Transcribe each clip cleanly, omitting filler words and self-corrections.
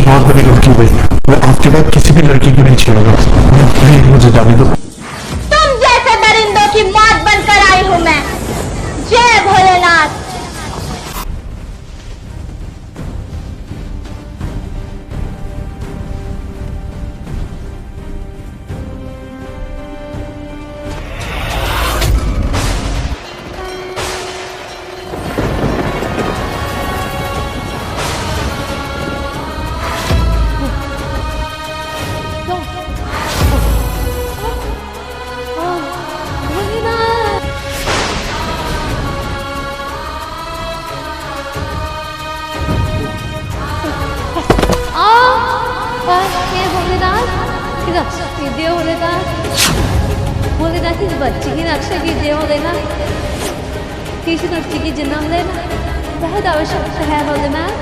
बहुत बड़ी गलती हुई। मैं आपके बाद किसी भी लड़की की नहीं छेड़ूंगा। प्लीज मुझे जाने दो। तुम जैसे दरिंदों की मौत बनकर आई हूं मैं। जय भोलेनाथ। भोलेनाथ इस बच्ची की रक्षा कीजिए भोलेनाथ। किसी बच्ची की जन्म लेना बहुत आवश्यक है भोलेनाथ।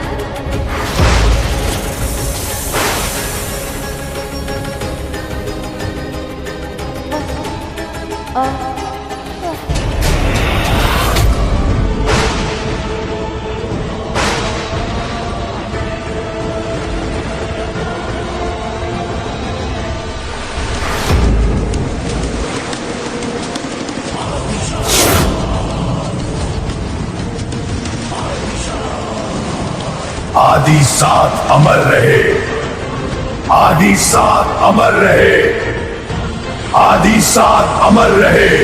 आदि साथ अमर रहे, आदि साथ अमर रहे, आदि साथ अमर रहे।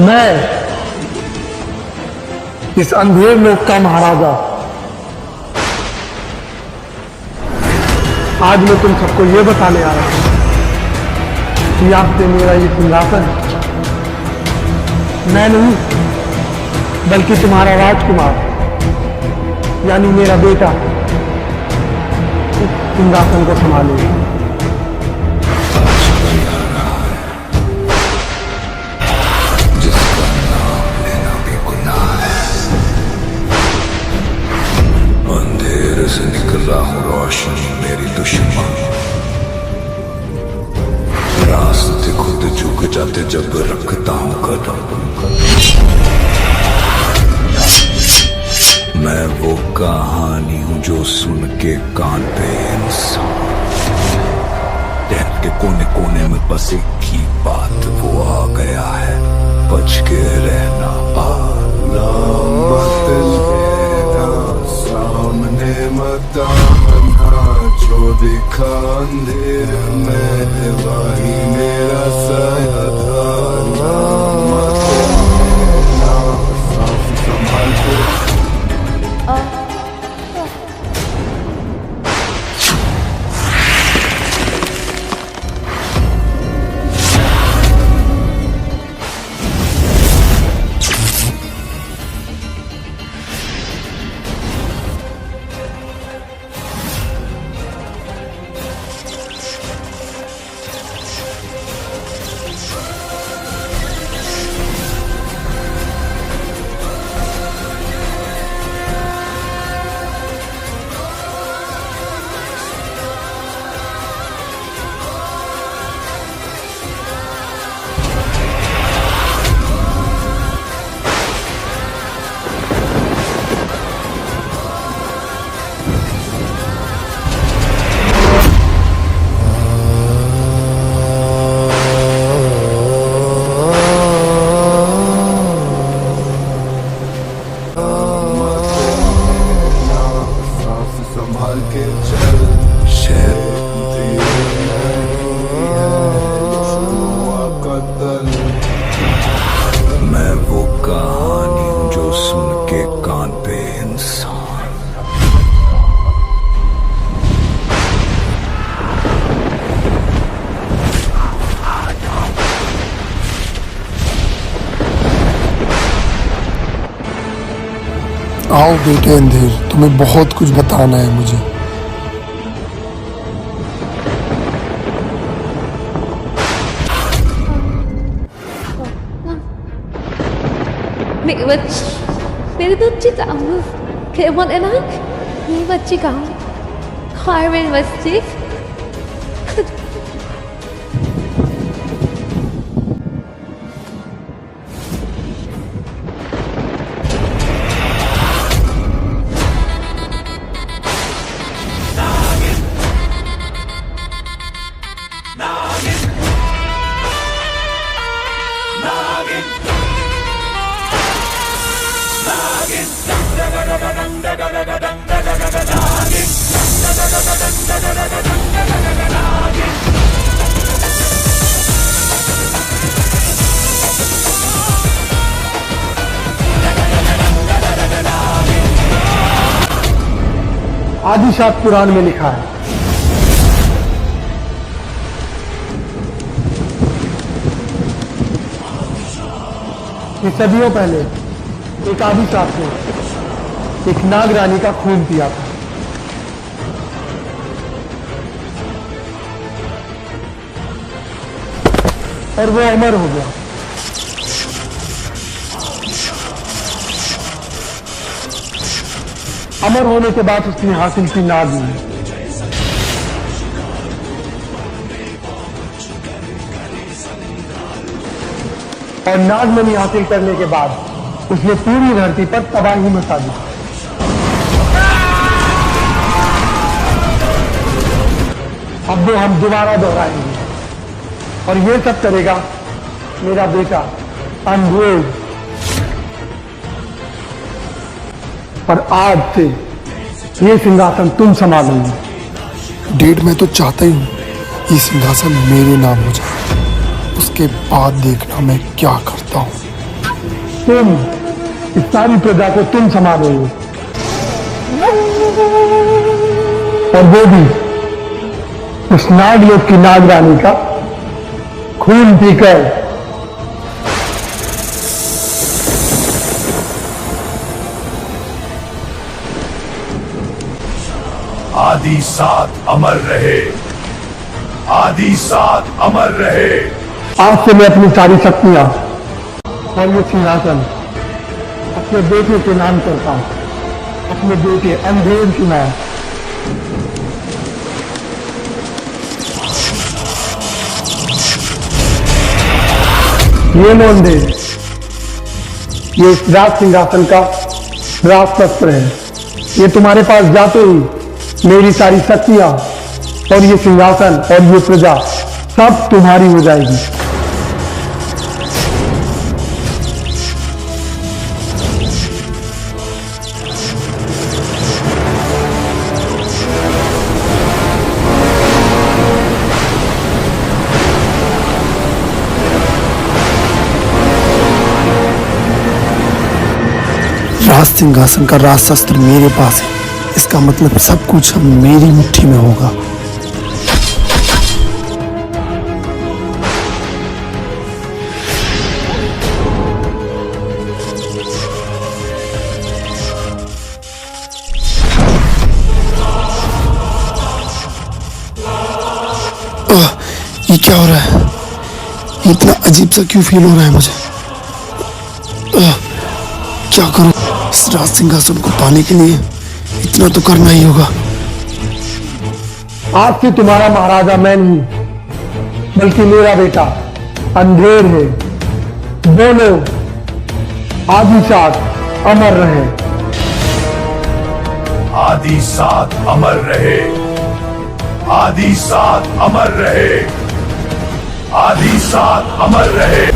मैं इस अंधेर में का महाराजा, आज मैं तुम सबको ये बताने आ रहा हूं कि आपसे मेरा ये सिंहासन मैं नहीं बल्कि तुम्हारा राजकुमार यानी मेरा बेटा इस सिंहासन को संभालेगा। से निकला हूं रोशनी मेरी दुश्मन, रास्ते खुद झुक जाते जब रखता हूं कदम। मैं वो कहानी हूं जो सुन के कान पे इंसान, के कोने कोने में बस एक ही बात वो आ गया है, बच के रहना। सामने मत आना जो दिखा अंधेर में, वही मेरा साया संभाल के। मैं वो कहानी हूं जो सुन के कान पे इंसान। आओ बेटे अंधेर, तुम्हें बहुत कुछ बताना है मुझे। मेरी बच्ची चाहूँ खेमों देना मेरी बच्ची कहूँ खाए मेरी बच्ची आदिशात पुराण में लिखा है कि सदियों पहले एक आदिशात ने एक नाग रानी का खून पिया था। और वो अमर हो गया। अमर होने के बाद उसने हासिल की नागमणि। और नागमणि हासिल करने के बाद उसने पूरी धरती पर तबाही मचा दी। अब वो हम दोबारा दोहराएंगे और ये सब करेगा मेरा बेटा अंग्रेज। पर आज से ये सिंहासन तुम संभालोगे। डेढ़ मैं तो चाहता ही हूँ ये सिंहासन मेरे नाम हो जाए, उसके बाद देखना मैं क्या करता हूँ। तुम इस सारी प्रजा को तुम संभालोगे और वो भी उस नागलोक की नाग रानी का खून पीकर। आदि साथ अमर रहे, आदि साथ अमर रहे। आज से मैं अपनी सारी शक्तियां और ये सिंहासन अपने बेटे के नाम करता हूं, अपने बेटे अंधेर की नाम। ये लोंडे, ये इस राज सिंहासन का राज शस्त्र है। ये तुम्हारे पास जाते ही मेरी सारी शक्तियां और ये सिंहासन और ये प्रजा सब तुम्हारी हो जाएगी। राज सिंहासन का राज शस्त्र मेरे पास है, इसका मतलब सब कुछ अब मेरी मुट्ठी में होगा। ये क्या हो रहा है? इतना अजीब सा क्यों फील हो रहा है मुझे? क्या करूं? इस राज सिंहासन को पाने के लिए इतना तो करना ही होगा। आज से तुम्हारा महाराजा मैं नहीं, बल्कि मेरा बेटा अंधेर है। बोलो आदि साथ अमर रहे। आदि साथ अमर रहे, आदि साथ अमर रहे, आदि साथ अमर रहे।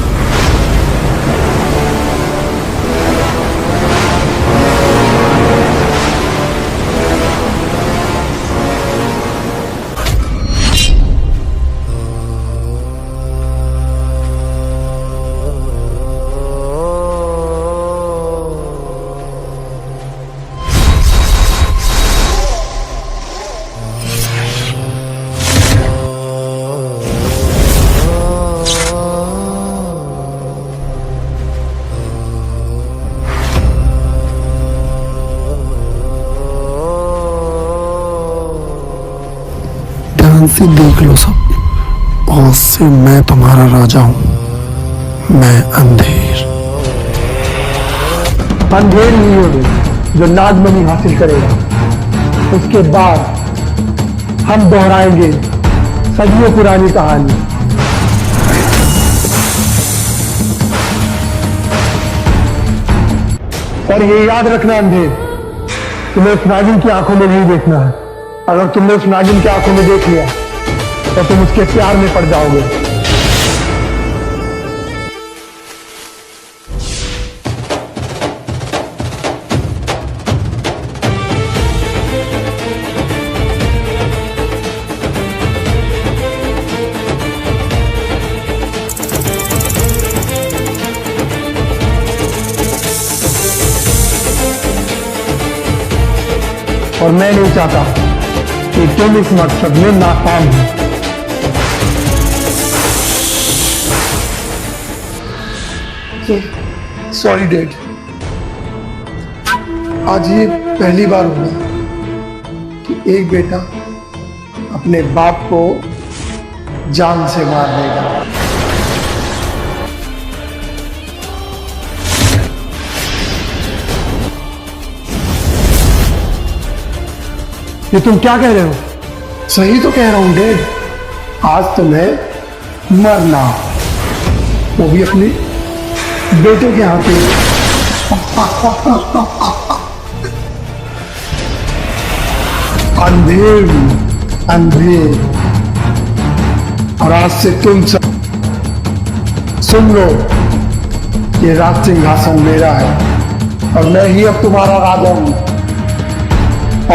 से देख लो सब, आज से मैं तुम्हारा राजा हूं, मैं अंधेर। अंधेर नहीं होगी जो नागमणि हासिल करेगा। उसके बाद हम दोहराएंगे सदियों पुरानी कहानी। और ये याद रखना अंधेर, तुम्हें उस नागिन की आंखों में नहीं देखना है। अगर तुमने उस नागिन की आंखों में देख लिया तो तुम उसके प्यार में पड़ जाओगे। और मैं नहीं चाहता कि तुम इस मकसद में नाकाम हो। सॉरी डैड, आज ये पहली बार हुआ कि एक बेटा अपने बाप को जान से मार देगा। ये तुम क्या कह रहे हो? सही तो कह रहा हूं डैड, आज तुम्हें मरना, वो भी अपने बेटे के हाथों। अंधेर अंधेर, और आज से तुम सब सुन लो, ये राज सिंहासन मेरा है और मैं ही अब तुम्हारा राजा हूं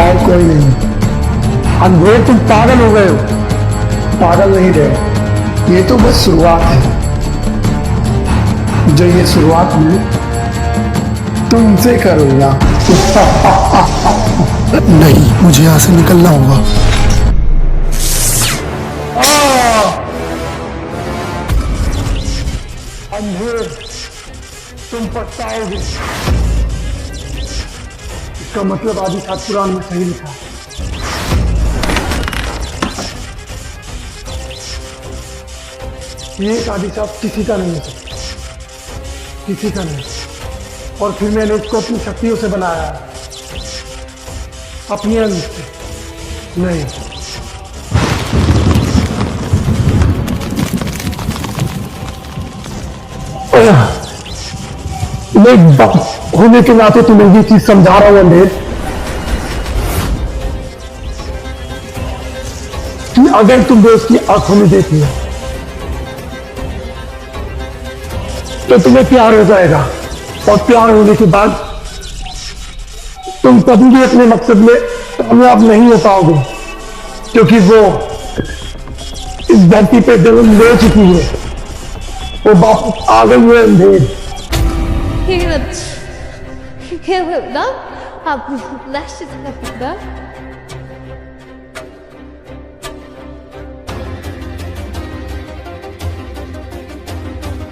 और कोई नहीं। अंधेर, तुम पागल हो गए हो। पागल नहीं रहे, ये तो बस शुरुआत है। जो ये शुरुआत में तुमसे करूंगा। नहीं, मुझे यहां से निकलना होगा। अंधेर, तुम पछताओगे। इसका मतलब आदि शास्त्र पुराण में सही लिखा। ये एक आदि शास्त्र किसी का नहीं है, किसी का नहीं। और फिर मैंने इसको अपनी शक्तियों से बनाया है, अपनी अंग से नहीं। मैं एक बाप होने के नाते तुम्हें ये चीज समझा रहा हूं अंधेर, कि अगर तुम उसकी आंखों में देख लिया तो तुम्हें प्यार हो जाएगा। और प्यार होने के बाद तुम कभी भी अपने मकसद में कामयाब नहीं हो पाओगे, क्योंकि वो इस धरती पे जन्म ले चुकी है। वो वापस आ गई है अंधेर। Hilda, lass es Hilda.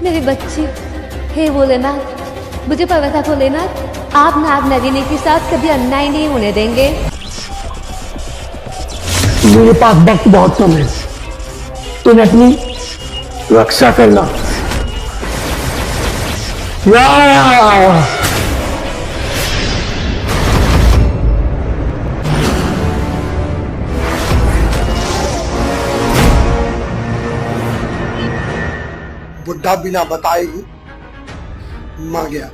मेरे बच्चे, हे भोलेनाथ, मुझे पता था भोलेनाथ, आप नाग नगिनी के साथ कभी अन्याय नहीं होने देंगे। मेरे पास वक्त बहुत कम है, तुम अपनी रक्षा करना। बुढ़ा बिना बताए ही मर गया।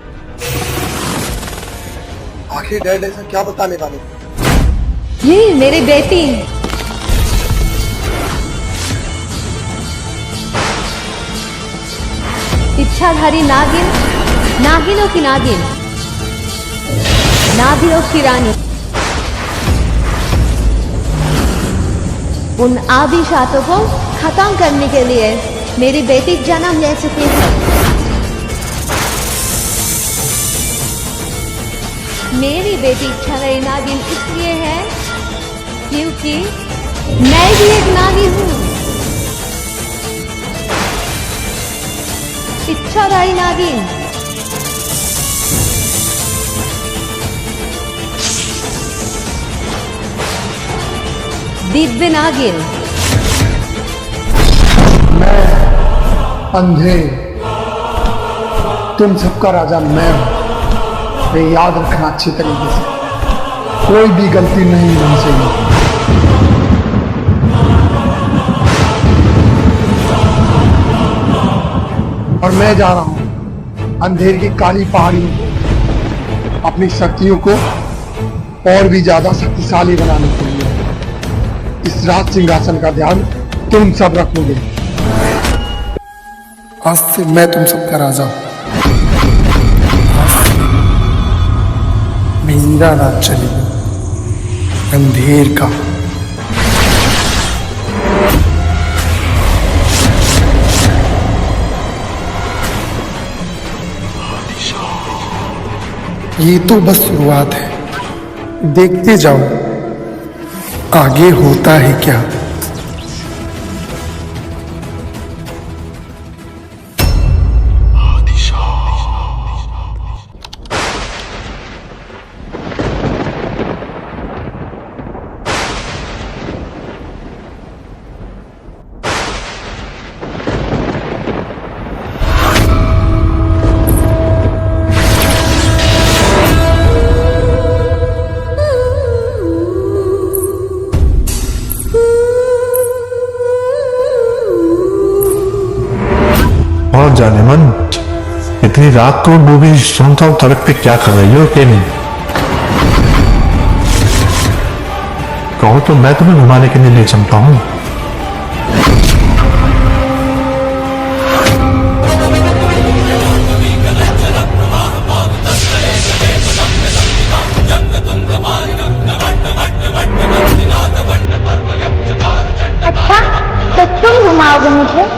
आखिर डैड ऐसा क्या बताने वाले? ये मेरी बेटी, इच्छाधारी नागिन, नागिनों की नागिन, नागिनों की रानी, उन आदिशातों को खत्म करने के लिए मेरी बेटी जन्म ले चुकी है। मेरी बेटी इच्छाधारी नागिन इसलिए है क्योंकि मैं भी एक नागिन हूं। इच्छाधारी नागिन, दिव्य नागिन, मैं अंधेर, तुम सबका राजा मैं हूं। वे याद रखना अच्छी तरीके से, कोई भी गलती नहीं होनी चाहिए। और मैं जा रहा हूं अंधेर की काली पहाड़ियों को अपनी शक्तियों को और भी ज्यादा शक्तिशाली बनाने के लिए। इस राज सिंहासन का ध्यान तुम सब रखोगे। आज से मैं तुम सबका राजा हूं। मेरा राज चलेगा अंधेर का। ये तो बस शुरुआत है, देखते जाओ आगे होता है क्या। और जाने मन, इतनी रात को मूवी सुनता हूँ सड़क पे क्या कर रही हो कि नहीं? कहो तो मैं तुम्हें घुमाने के लिए ले चलता हूँ। अच्छा, तो तुम घुमाओगे मुझे?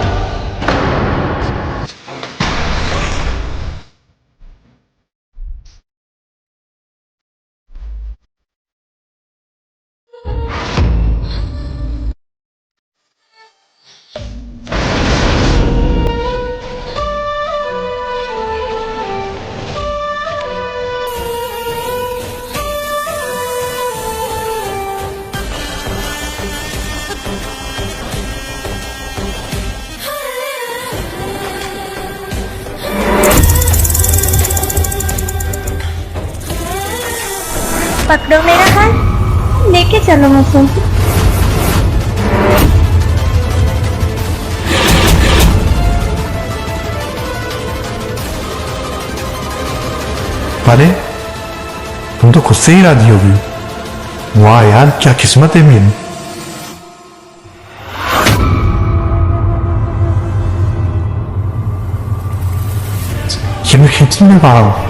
पकड़ो मेरा हाथ, लेके चलो मुझसे। अरे तुम तो खुद से ही राजी हो गई। वाह यार, क्या किस्मत है मेरी। ये मैं खींच नहीं पा रहा हूं।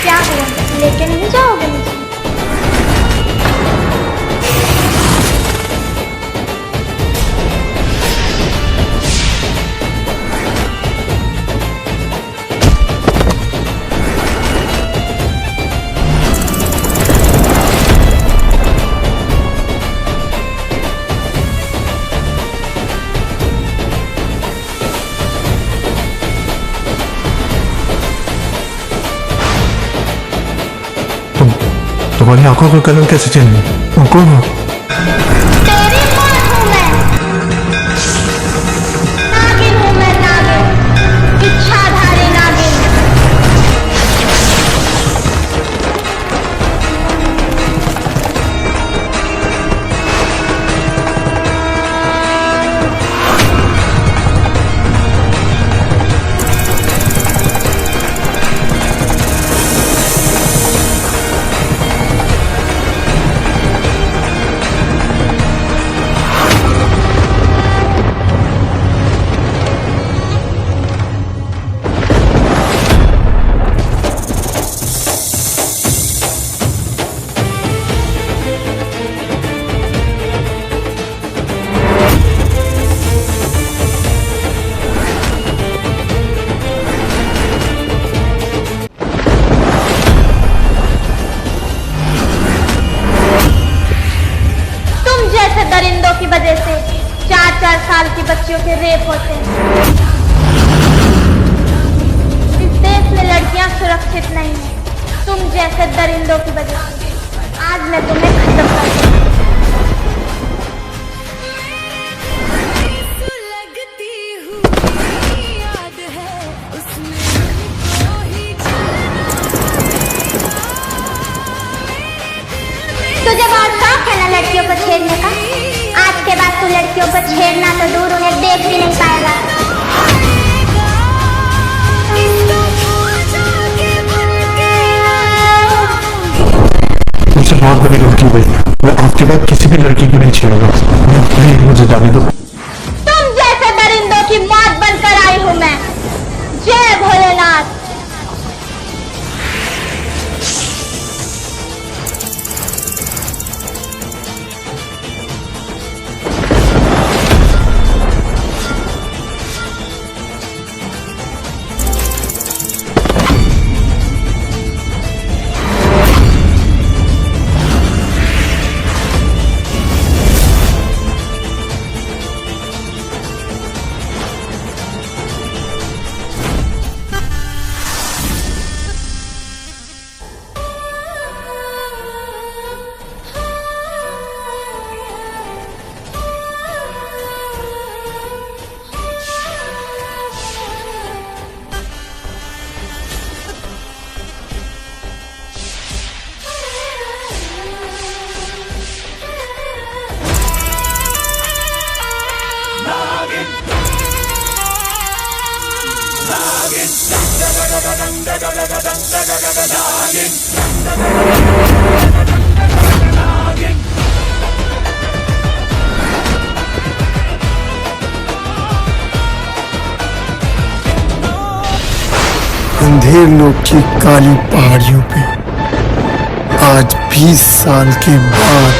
क्या हुआ, लेके नहीं जाओगे मुझे? तुम्हारी आंखों का कलर कैसे चेंज है? कौन हो? तेरी माँ हूँ मैं, नागिन हूँ मैं, नागिन, इच्छाधारी नागिन। दरिंदों की वजह से 4-4 साल की बच्चियों के रेप होते हैं। इस देश में लड़कियां सुरक्षित नहीं हैं। तुम जैसे दरिंदों की वजह से आज मैं तुम्हें खत्म कर दूंगी। तुझे बहुत शौक है ना लड़कियों को छेड़ने का। आज के बाद तू लड़कियों को छेड़ना तो दूर, उन्हें देख भी नहीं पाएगा। मुझसे बहुत बड़ी गलती हुई। मैं आपके बाद किसी भी लड़की को नहीं छेड़ूंगा। प्लीज मुझे जाने दो। तुम जैसे दरिंदों की मौत बनकर आई हूं मैं। जय भोलेनाथ। अंधेर लोक की काली पहाड़ियों पे आज 20 साल के बाद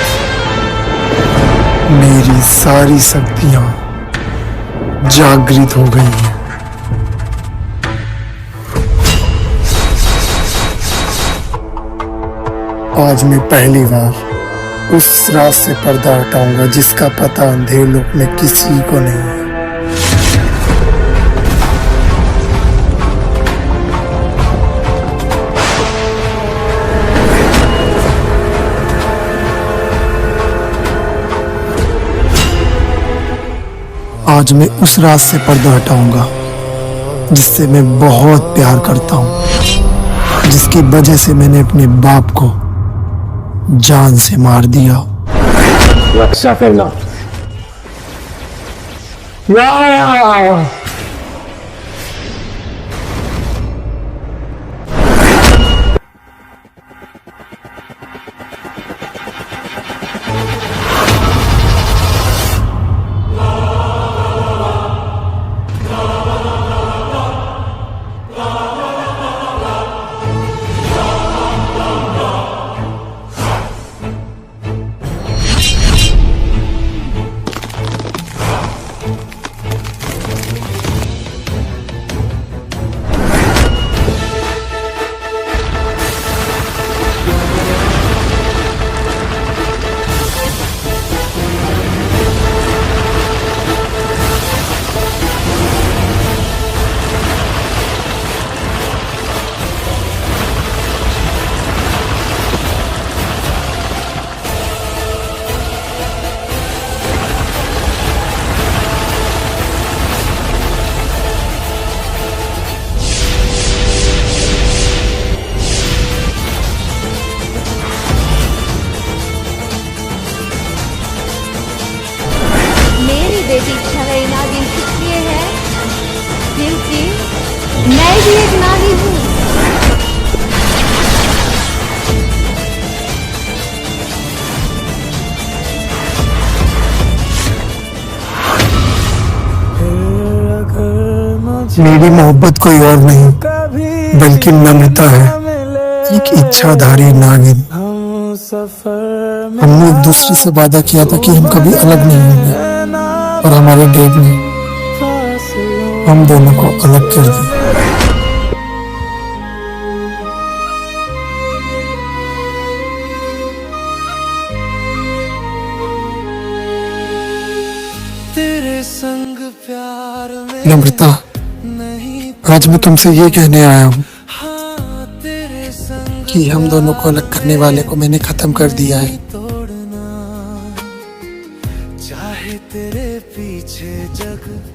मेरी सारी शक्तियां जागृत हो गई हैं। आज मैं पहली बार उस राज से पर्दा हटाऊंगा जिसका पता अंधेर लोक में किसी को नहीं है। आज मैं उस राज से पर्दा हटाऊंगा जिससे मैं बहुत प्यार करता हूं, जिसकी वजह से मैंने अपने बाप को जान से मार दिया। रक्षा करना। बेटी इच्छा का नागिन इसलिए है क्योंकि मैं भी एक नागिन हूँ। मेरी मोहब्बत कोई और नहीं बल्कि नम्रता है, एक इच्छाधारी नागिन। हमने एक दूसरे से वादा किया था कि हम कभी अलग नहीं होंगे और हमारे डेट ने हम दोनों को अलग कर दिया। नम्रता, आज मैं तुमसे ये कहने आया हूँ कि हम दोनों को अलग करने वाले को मैंने खत्म कर दिया है।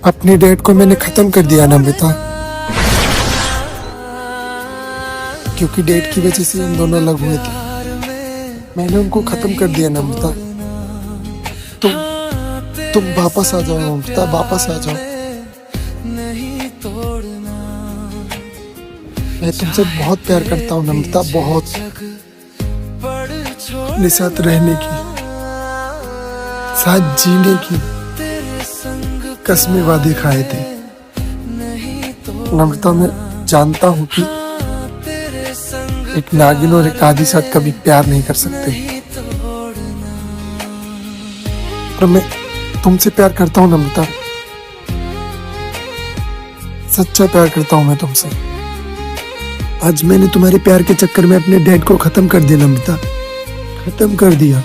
अपने डैड को मैंने खत्म कर दिया नम्रता, क्योंकि डैड की वजह से हम दोनों अलग हुए थे। मैंने उनको खत्म कर दिया नम्रता। तुम वापस आ जाओ नम्रता, वापस आ जाओ। मैं तुमसे बहुत प्यार करता हूँ नम्रता, बहुत। अपने साथ रहने की, साथ जीने की कसमें वादे खाए थे नम्रता। मैं जानता हूँ कि एक नागिन और एक आदि साथ कभी प्यार नहीं कर सकते, पर मैं तुमसे प्यार करता हूँ नम्रता, सच्चा प्यार करता हूँ मैं तुमसे। आज मैंने तुम्हारे प्यार के चक्कर में अपने डैड को खत्म कर दिया नम्रता, खत्म कर दिया।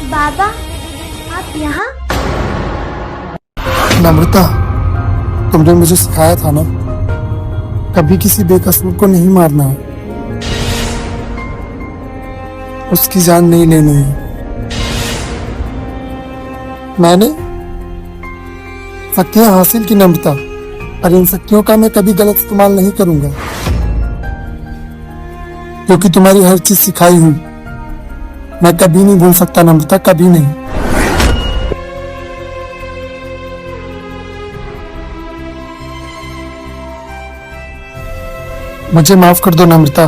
बाबा, आप यहाँ? नम्रता, तुमने मुझे सिखाया था ना, कभी किसी बेकसूर को नहीं मारना है, उसकी जान नहीं लेनी है। मैंने शक्तियां हासिल की नम्रता, और इन शक्तियों का मैं कभी गलत इस्तेमाल नहीं करूंगा, क्योंकि तुम्हारी हर चीज सिखाई हुई मैं कभी नहीं भूल सकता नम्रता, कभी नहीं। मुझे माफ कर दो नम्रता,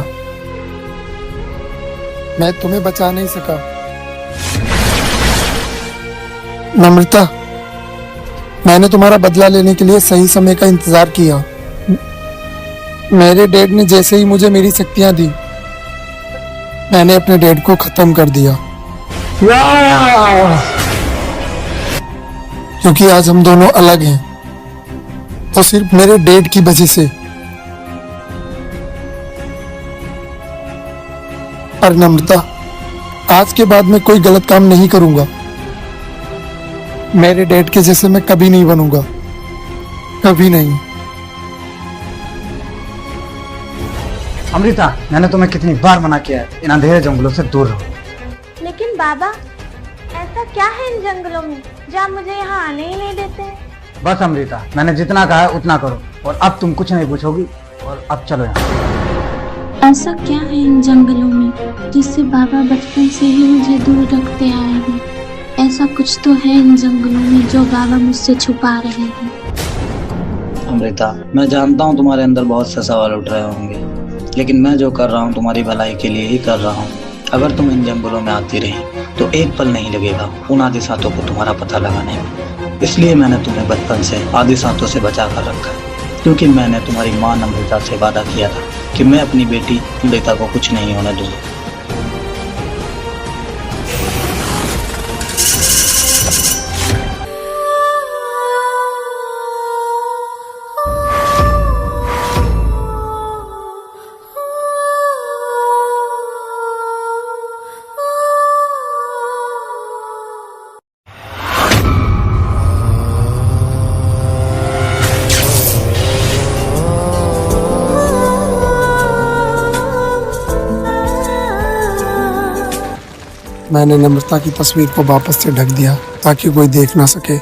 मैं तुम्हें बचा नहीं सका। नम्रता, मैंने तुम्हारा बदला लेने के लिए सही समय का इंतजार किया। मेरे डैड ने जैसे ही मुझे मेरी शक्तियां दी, मैंने अपने डैड को खत्म कर दिया, क्योंकि आज हम दोनों अलग हैं तो सिर्फ मेरे डैड की वजह से। पर नम्रता, आज के बाद मैं कोई गलत काम नहीं करूंगा। मेरे डैड के जैसे मैं कभी नहीं बनूंगा, कभी नहीं। अमृता, मैंने तुम्हें कितनी बार मना किया है इन अंधेरे जंगलों से दूर रहो। लेकिन बाबा, ऐसा क्या है इन जंगलों में जो आप मुझे यहाँ आने ही नहीं देते? बस अमृता, मैंने जितना कहा है उतना करो, और अब तुम कुछ नहीं पूछोगी, और अब चलो यहाँ। ऐसा क्या है इन जंगलों में जिससे बाबा बचपन से ही मुझे दूर रखते आए हैं? ऐसा कुछ तो है इन जंगलों में जो बाबा मुझसे छुपा रहे हैं। अमृता, मैं जानता हूँ तुम्हारे अंदर बहुत से सवाल उठ रहे होंगे, लेकिन मैं जो कर रहा हूँ तुम्हारी भलाई के लिए ही कर रहा हूँ। अगर तुम इन जंगलों में आती रही तो एक पल नहीं लगेगा उन आदि सातों को तुम्हारा पता लगाने में। इसलिए मैंने तुम्हें बचपन से आदि सातों से बचा कर रखा है। क्योंकि मैंने तुम्हारी माँ नम्रता से वादा किया था कि मैं अपनी बेटी अमृता को कुछ नहीं होने दूंगा। मैंने नम्रता की तस्वीर को वापस से ढक दिया ताकि कोई देख ना सके।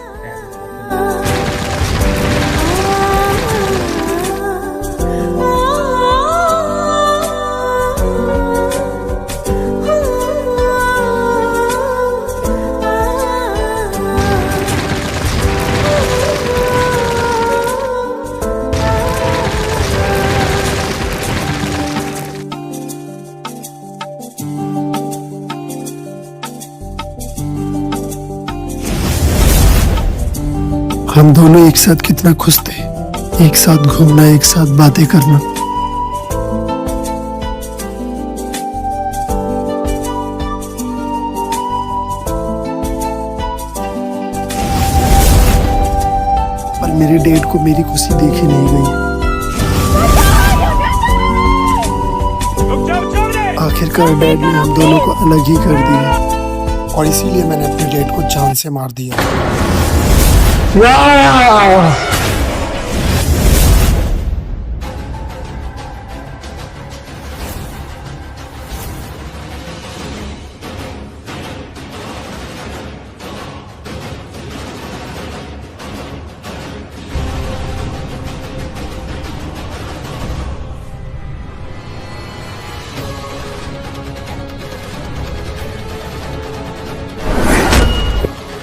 हम दोनों एक साथ कितना खुश थे, एक साथ घूमना, एक साथ बातें करना। पर मेरे डैड को मेरी खुशी देखी नहीं गई। आखिरकार डैड ने हम दोनों को अलग ही कर दिया और इसीलिए मैंने अपने डैड को जान से मार दिया।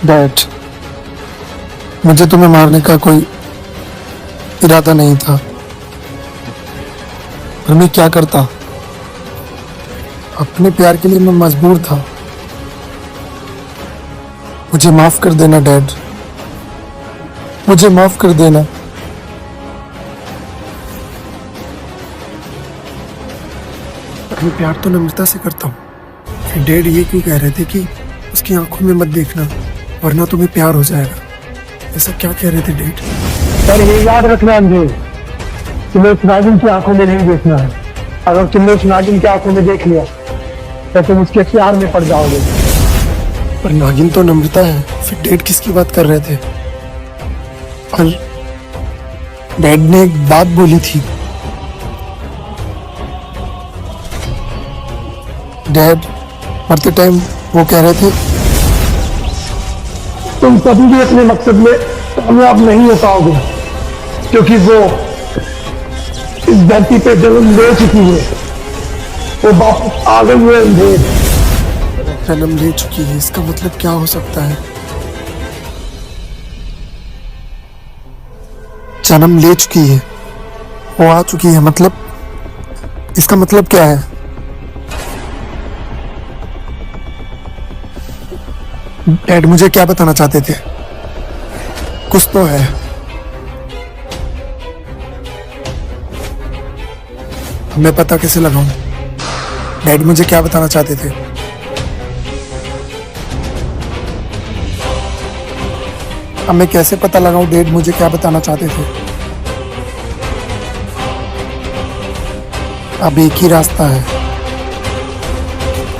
डैड, मुझे तुम्हें मारने का कोई इरादा नहीं था, पर मैं क्या करता। अपने प्यार के लिए मैं मजबूर था। मुझे माफ कर देना डैड, मुझे माफ कर देना। मैं प्यार तो नम्रता से करता हूँ, फिर डैड ये क्यों कह रहे थे कि उसकी आंखों में मत देखना वरना तुम्हें प्यार हो जाएगा। ऐसा क्या कह रहे थे डैड? पर ये याद रखना अंधे, तुम्हें उस नागिन की आंखों में नहीं देखना है। अगर तुमने उस नागिन की आंखों में देख लिया तो तुम उसके प्यार में पड़ जाओगे। पर नागिन तो नम्रता है, फिर डैड किसकी बात कर रहे थे? और डैड ने एक बात बोली थी। डैड मरते टाइम वो कह रहे थे, तुम कभी भी अपने मकसद में कामयाब नहीं हो पाओगे, क्योंकि वो इस धरती पे जन्म ले चुकी है, वो वापस आ गई है। अंधेर जन्म ले चुकी है, इसका मतलब क्या हो सकता है? जन्म ले चुकी है, वो आ चुकी है, मतलब इसका मतलब क्या है? डैड मुझे क्या बताना चाहते थे? कुछ तो है। मैं पता कैसे लगाऊं? डैड मुझे क्या बताना चाहते थे? अब मैं कैसे पता लगाऊं डैड मुझे क्या बताना चाहते थे? अब एक ही रास्ता है,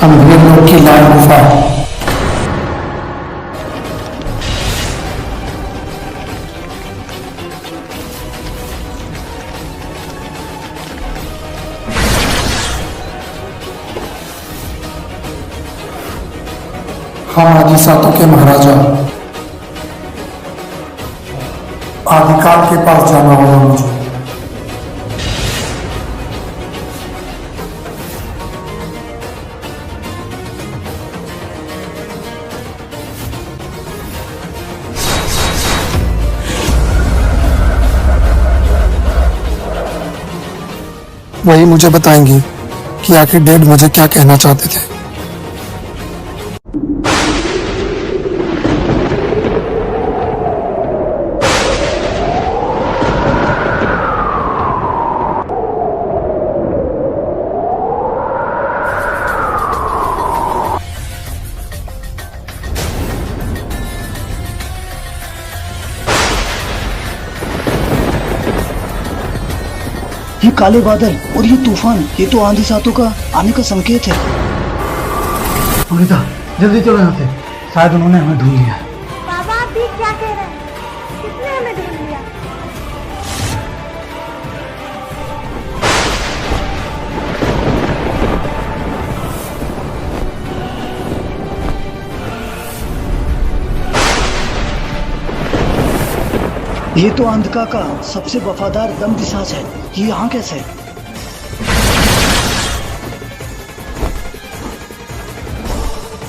अंधेरों की लाल गुफा। हाँ आदि सातों के महाराजा, आदिकाल के पास जाना होगा मुझे। वही मुझे बताएंगे कि आखिर डैड मुझे क्या कहना चाहते थे। ये काले बादल और ये तूफान, ये तो आंधी सातों का आने का संकेत है। अमृता जल्दी चलो यहाँ से, शायद उन्होंने हमें ढूंढ लिया है। बाबा आप भी क्या कह रहे हैं? किसने हमें ढूंढ लिया? ये तो अंधका का सबसे वफादार दम पिशाच है। ये यहाँ कैसे?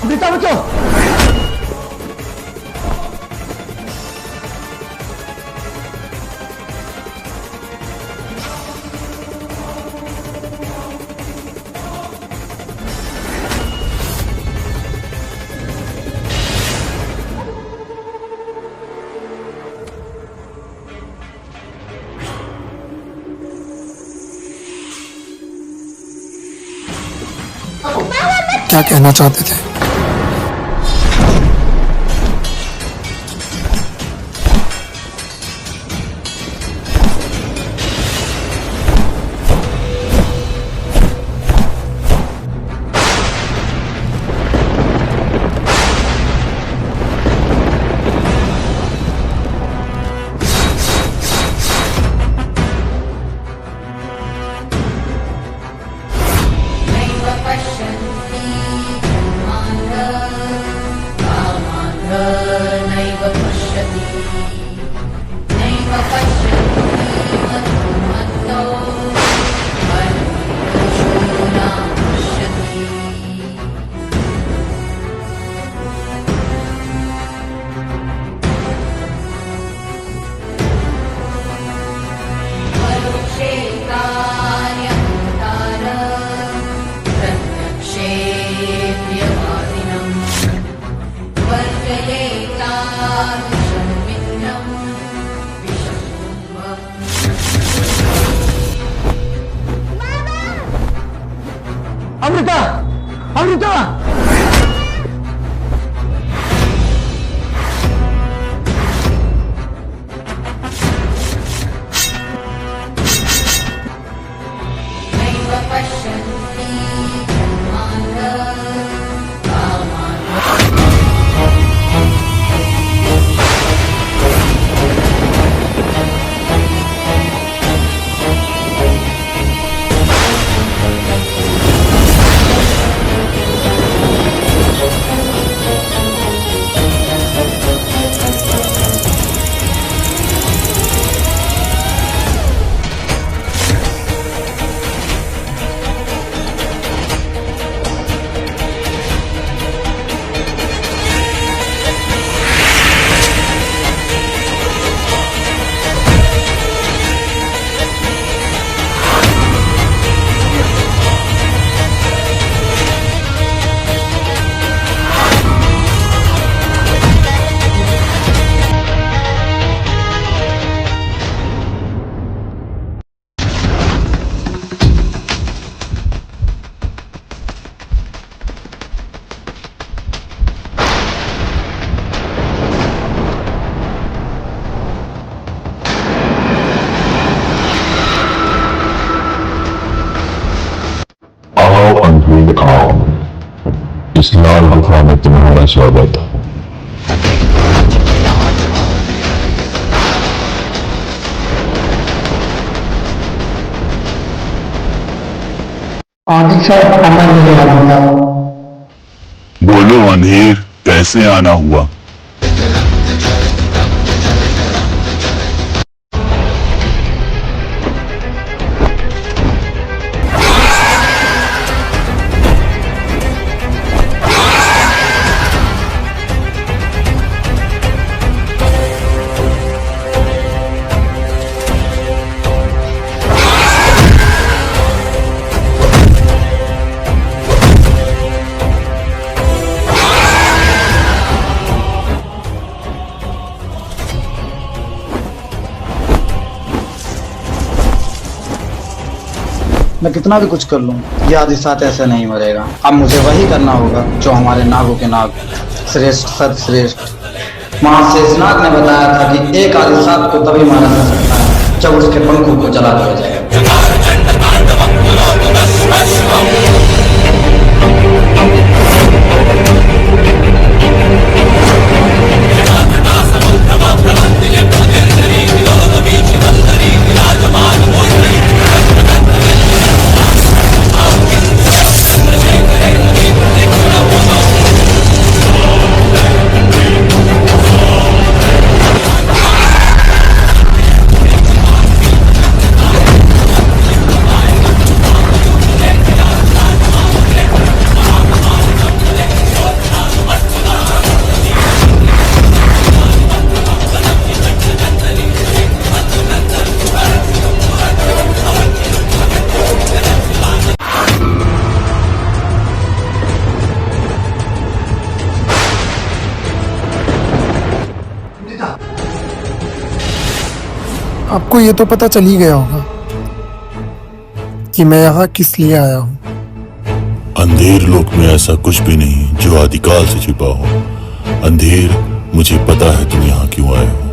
अमृता बचो। क्या कहना चाहते थे? अमृता, अमृता! इस लाल गुफा में तुम्हारा स्वागत है। बोलो अंधेर, कैसे आना हुआ? मैं कितना भी कुछ कर लूं, ये आदि साथ ऐसे नहीं मरेगा। अब मुझे वही करना होगा जो हमारे नागों के नाग श्रेष्ठ सर्वश्रेष्ठ महाशेषनाग ने बताया था कि एक आदि साथ को तभी मारा जा सकता है जब उसके पंखों को जला दिया जाएगा। आपको ये तो पता चल ही गया होगा कि मैं यहाँ किस लिए आया हूँ। अंधेर लोक में ऐसा कुछ भी नहीं जो आदिकाल से छिपा हो। अंधेर, मुझे पता है तुम यहाँ क्यों आए हो।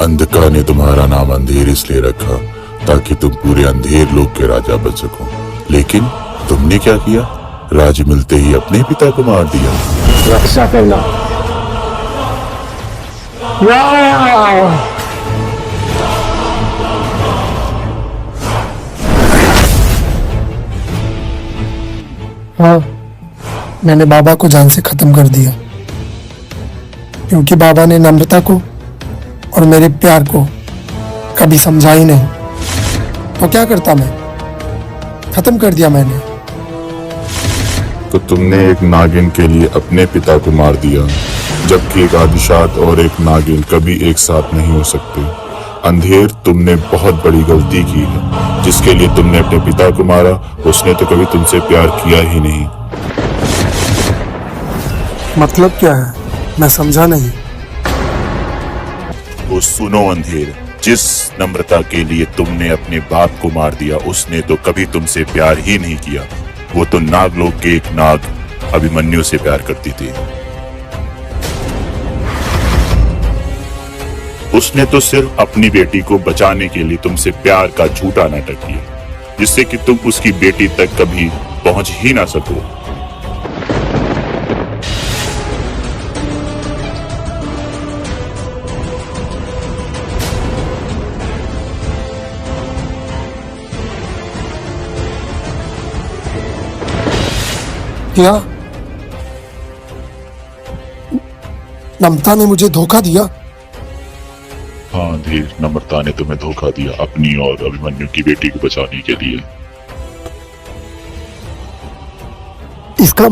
अंधका ने तुम्हारा नाम अंधेर इसलिए रखा ताकि तुम पूरे अंधेर लोक के राजा बन सको। लेकिन तुमने क्या किया? राज्य मिलते ही अपने पिता को मार दिया। रक्षा करना। हाँ, मैंने बाबा को जान से खत्म कर दिया, क्योंकि बाबा ने नम्रता को और मेरे प्यार को कभी समझा ही नहीं। तो क्या करता मैं? खत्म कर दिया मैंने। तो तुमने एक नागिन के लिए अपने पिता को मार दिया, जबकि एक आदिशात और एक नागिन कभी एक साथ नहीं हो सकते। अंधेर, तुमने बहुत बड़ी गलती की है। जिसके लिए तुमने अपने पिता को मारा, उसने तो कभी तुमसे प्यार किया ही नहीं। मतलब क्या है? मैं समझा नहीं। वो सुनो अंधेर, जिस नम्रता के लिए तुमने अपने बाप को मार दिया, उसने तो कभी तुमसे प्यार ही नहीं किया। वो तो नागलोक के एक नाग अभिमन्यु से प्यार करती थी। उसने तो सिर्फ अपनी बेटी को बचाने के लिए तुमसे प्यार का झूठा नाटक किया, जिससे कि तुम उसकी बेटी तक कभी पहुंच ही ना सको। क्या नम्रता ने मुझे धोखा दिया? हाँ धीर, नम्रता ने तुम्हें धोखा दिया अपनी और अभिमन्यु की बेटी को बचाने के लिए। इसका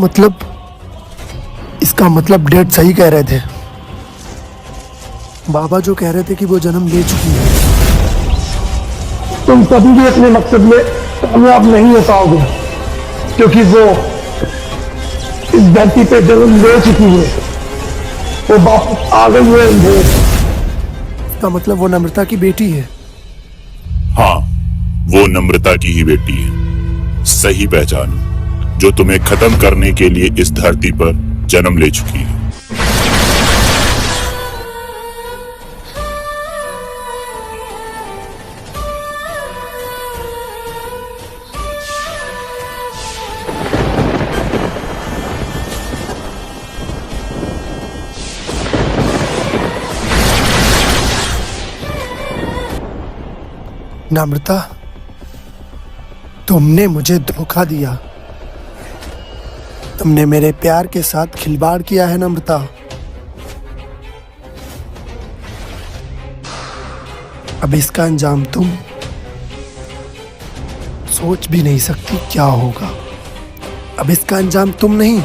मतलब डैड सही कह रहे थे। बाबा जो कह रहे थे कि वो जन्म ले चुकी है। तुम कभी भी अपने मकसद में कामयाब नहीं हो पाओगे, क्योंकि वो इस धरती पे जन्म ले चुकी है। वो वापस आ गई है अंधेर। इसका मतलब वो नम्रता की बेटी है। हाँ, वो नम्रता की ही बेटी है। सही पहचान, जो तुम्हें खत्म करने के लिए इस धरती पर जन्म ले चुकी है। नम्रता, तुमने मुझे धोखा दिया। तुमने मेरे प्यार के साथ खिलवाड़ किया है नम्रता। अब इसका अंजाम तुम सोच भी नहीं सकती क्या होगा। अब इसका अंजाम तुम नहीं,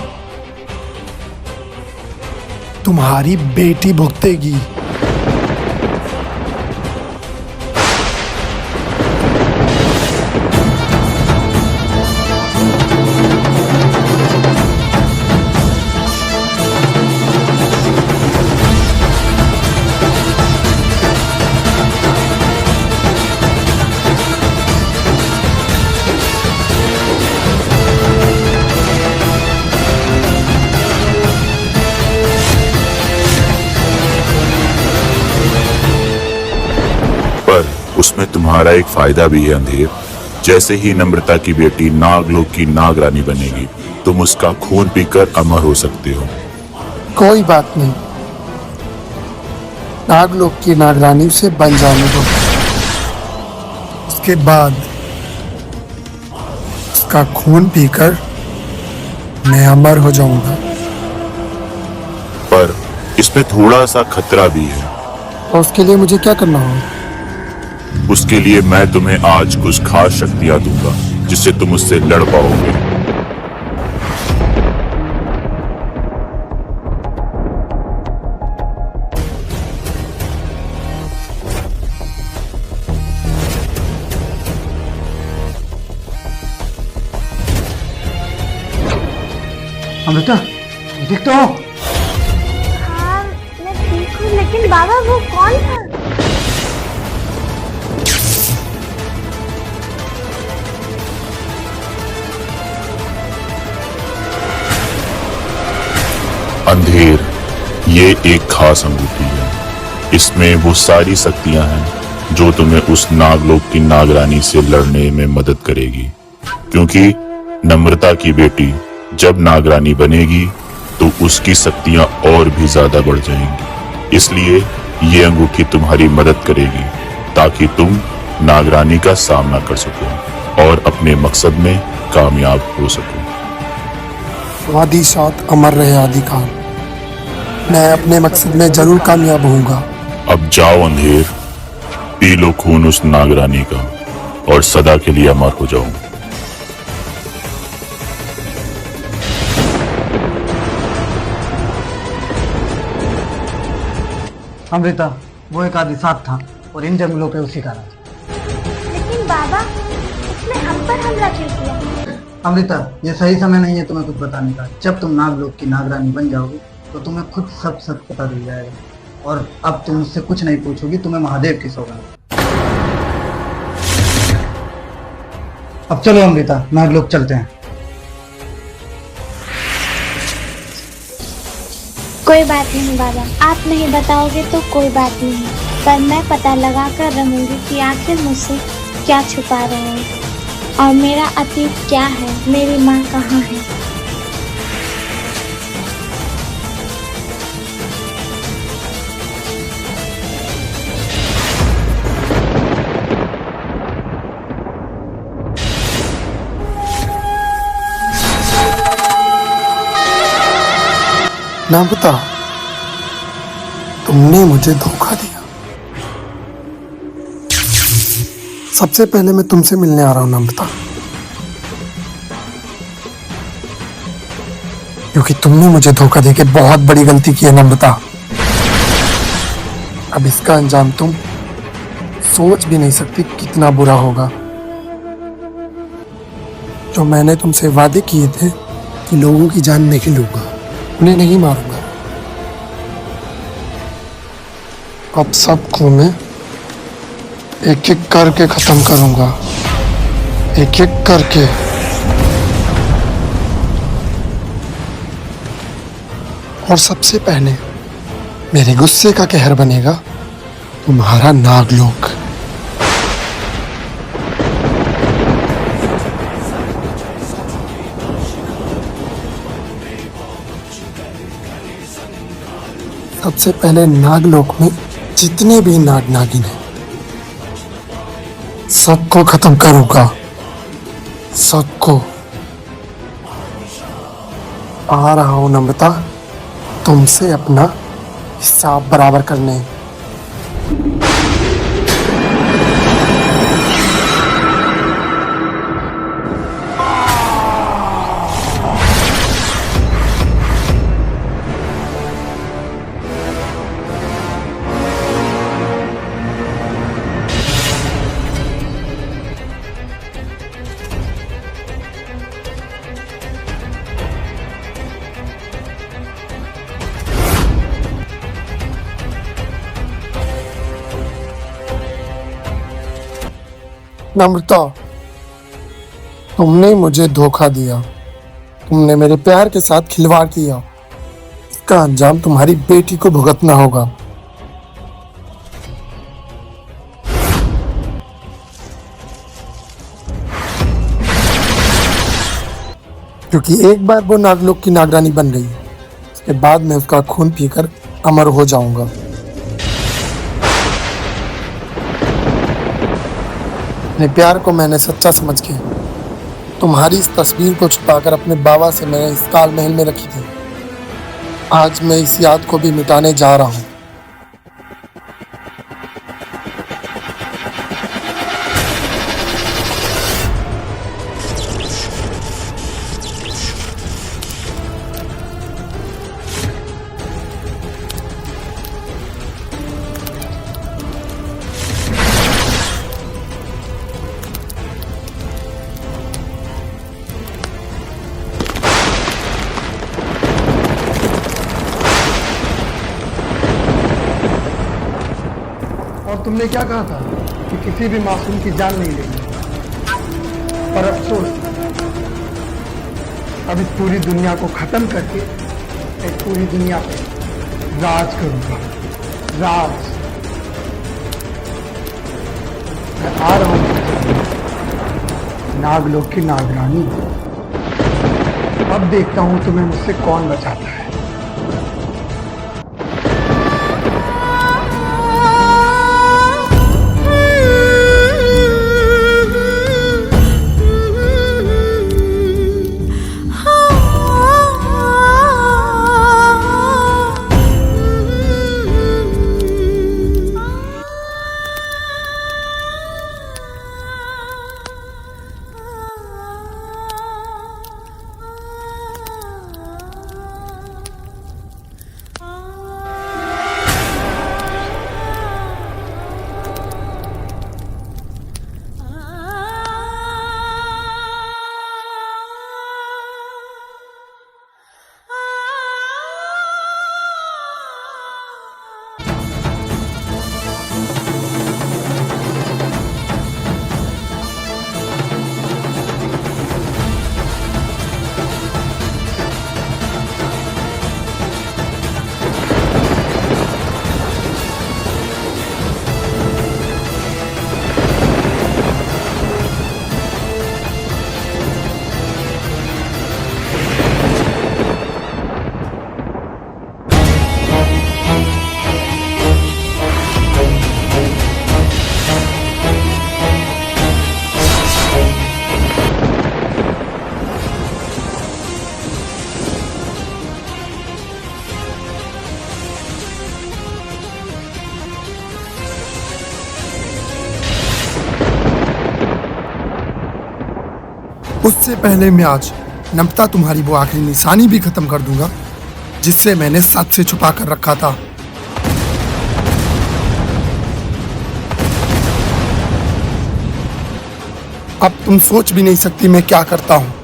तुम्हारी बेटी भुगतेगी। उसमें तुम्हारा एक फायदा भी है अंधेर। जैसे ही नम्रता की बेटी नागलोक की नागरानी बनेगी, तुम उसका खून पीकर अमर हो सकते हो। कोई बात नहीं, नागलोक की नागरानी से बन जाने दो। उसके बाद उसका खून पीकर मैं अमर हो जाऊंगा। पर इसमें थोड़ा सा खतरा भी है। और उसके लिए मुझे क्या करना होगा? उसके लिए मैं तुम्हें आज कुछ खास शक्तियां दूंगा, जिससे तुम उससे लड़ पाओगे। अमृता, देखते हो? हाँ, मैं ठीक हूँ, लेकिन बाबा वो कौन था? अंधेर, ये एक खास अंगूठी है। इसमें वो सारी शक्तियां हैं जो तुम्हें उस नागलोक की नागरानी से लड़ने में मदद करेगी। क्योंकि नम्रता की बेटी जब नागरानी बनेगी तो उसकी शक्तियां और भी ज्यादा बढ़ जाएंगी। इसलिए ये अंगूठी तुम्हारी मदद करेगी ताकि तुम नागरानी का सामना कर सको और अपने मकसद में कामयाब हो सको। वादी साथ अमर रहे आदिकाल। मैं अपने मकसद में जरूर कामयाब होऊंगा। अब जाओ अंधेर, पी लो खून उस नागरानी का और सदा के लिए अमर हो जाओ। अमृता, वो एक आदि साथ था और इन जंगलों पे उसी का राज। लेकिन बाबा, उसने हम पर हमला क्यों किया? अमृता, ये सही समय नहीं है तुम्हें कुछ बताने का। जब तुम नागलोक की नागरानी बन जाओगी तो तुम्हें खुद सब सच पता चल जाएगा और अब तुम मुझसे कुछ नहीं पूछोगी, तुम्हें महादेव की सौगंध। अब चलो अमृता, नागलोक चलते हैं। कोई बात नहीं बाबा, आप नहीं बताओगे तो कोई बात नहीं, पर मैं पता लगा कर रहूंगी कि आखिर मुझसे क्या छुपा रहे हैं और मेरा अतीत क्या है, मेरी माँ कहाँ है। नम्रता, तुमने मुझे धोखा दिया। सबसे पहले मैं तुमसे मिलने आ रहा हूं नम्रता, क्योंकि तुमने मुझे धोखा देके बहुत बड़ी गलती की है नम्रता। अब इसका अंजाम तुम सोच भी नहीं सकती कितना बुरा होगा। जो मैंने तुमसे वादे किए थे कि लोगों की जान नहीं लूंगा, उन्हें नहीं मारूंगा, अब सबको मैं एक एक करके खत्म करूंगा, एक एक करके। और सबसे पहले मेरे गुस्से का कहर बनेगा तुम्हारा नागलोक। सबसे पहले नागलोक में जितने भी नाग नागिन हैं सबको खत्म करूंगा, सबको। आ रहा हूं नम्रता, तुमसे अपना हिसाब बराबर करने। नम्रता, तुमने मुझे धोखा दिया, तुमने मेरे प्यार के साथ खिलवाड़ किया। इसका अंजाम तुम्हारी बेटी को भुगतना होगा। क्योंकि एक बार वो नागलोक की नागरानी बन गई, उसके बाद मैं उसका खून पीकर अमर हो जाऊंगा। अपने प्यार को मैंने सच्चा समझ के तुम्हारी इस तस्वीर को छुपाकर अपने बाबा से मैंने इस काल महल में रखी थी। आज मैं इस याद को भी मिटाने जा रहा हूँ। तुमने क्या कहा था कि किसी भी मासूम की जान नहीं लेगी, पर अफसोस अब इस पूरी दुनिया को खत्म करके इस पूरी दुनिया पे राज करूंगा। राज। मैं आ रहा हूं नागलोक की नागरानी। अब देखता हूं तुम्हें मुझसे कौन बचाता है। उससे पहले मैं आज नमता तुम्हारी वो आखिरी निशानी भी खत्म कर दूंगा जिससे मैंने सबसे छुपा कर रखा था। अब तुम सोच भी नहीं सकती मैं क्या करता हूं।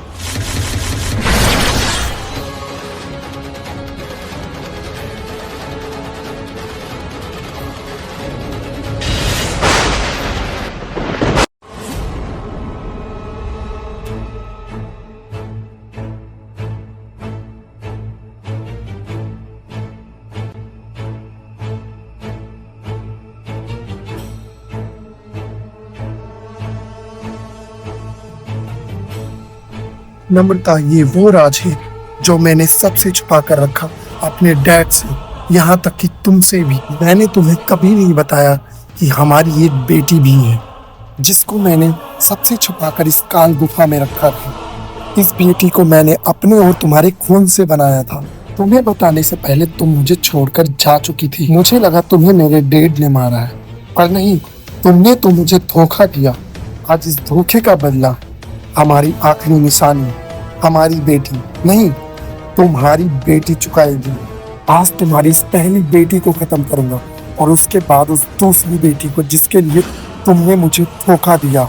नम्रता, ये वो राज है जो मैंने सबसे छुपा कर रखा अपने डैड से, यहाँ तक कि तुमसे भी। मैंने तुम्हें कभी नहीं बताया कि हमारी एक बेटी भी है जिसको मैंने सबसे छुपा कर इस काल गुफा में रखा था। इस बेटी को मैंने अपने और तुम्हारे खून से बनाया था। तुम्हें बताने से पहले तुम मुझे छोड़कर जा चुकी थी। मुझे लगा तुम्हें मेरे डैड ने मारा है, पर नहीं, तुमने तो मुझे धोखा दिया। आज इस धोखे का बदला हमारी आखिरी निशानी, हमारी बेटी नहीं, तुम्हारी बेटी चुकाएगी। आज तुम्हारी इस पहली बेटी को खत्म करूंगा और उसके बाद उस दूसरी बेटी को जिसके लिए तुमने मुझे धोखा दिया।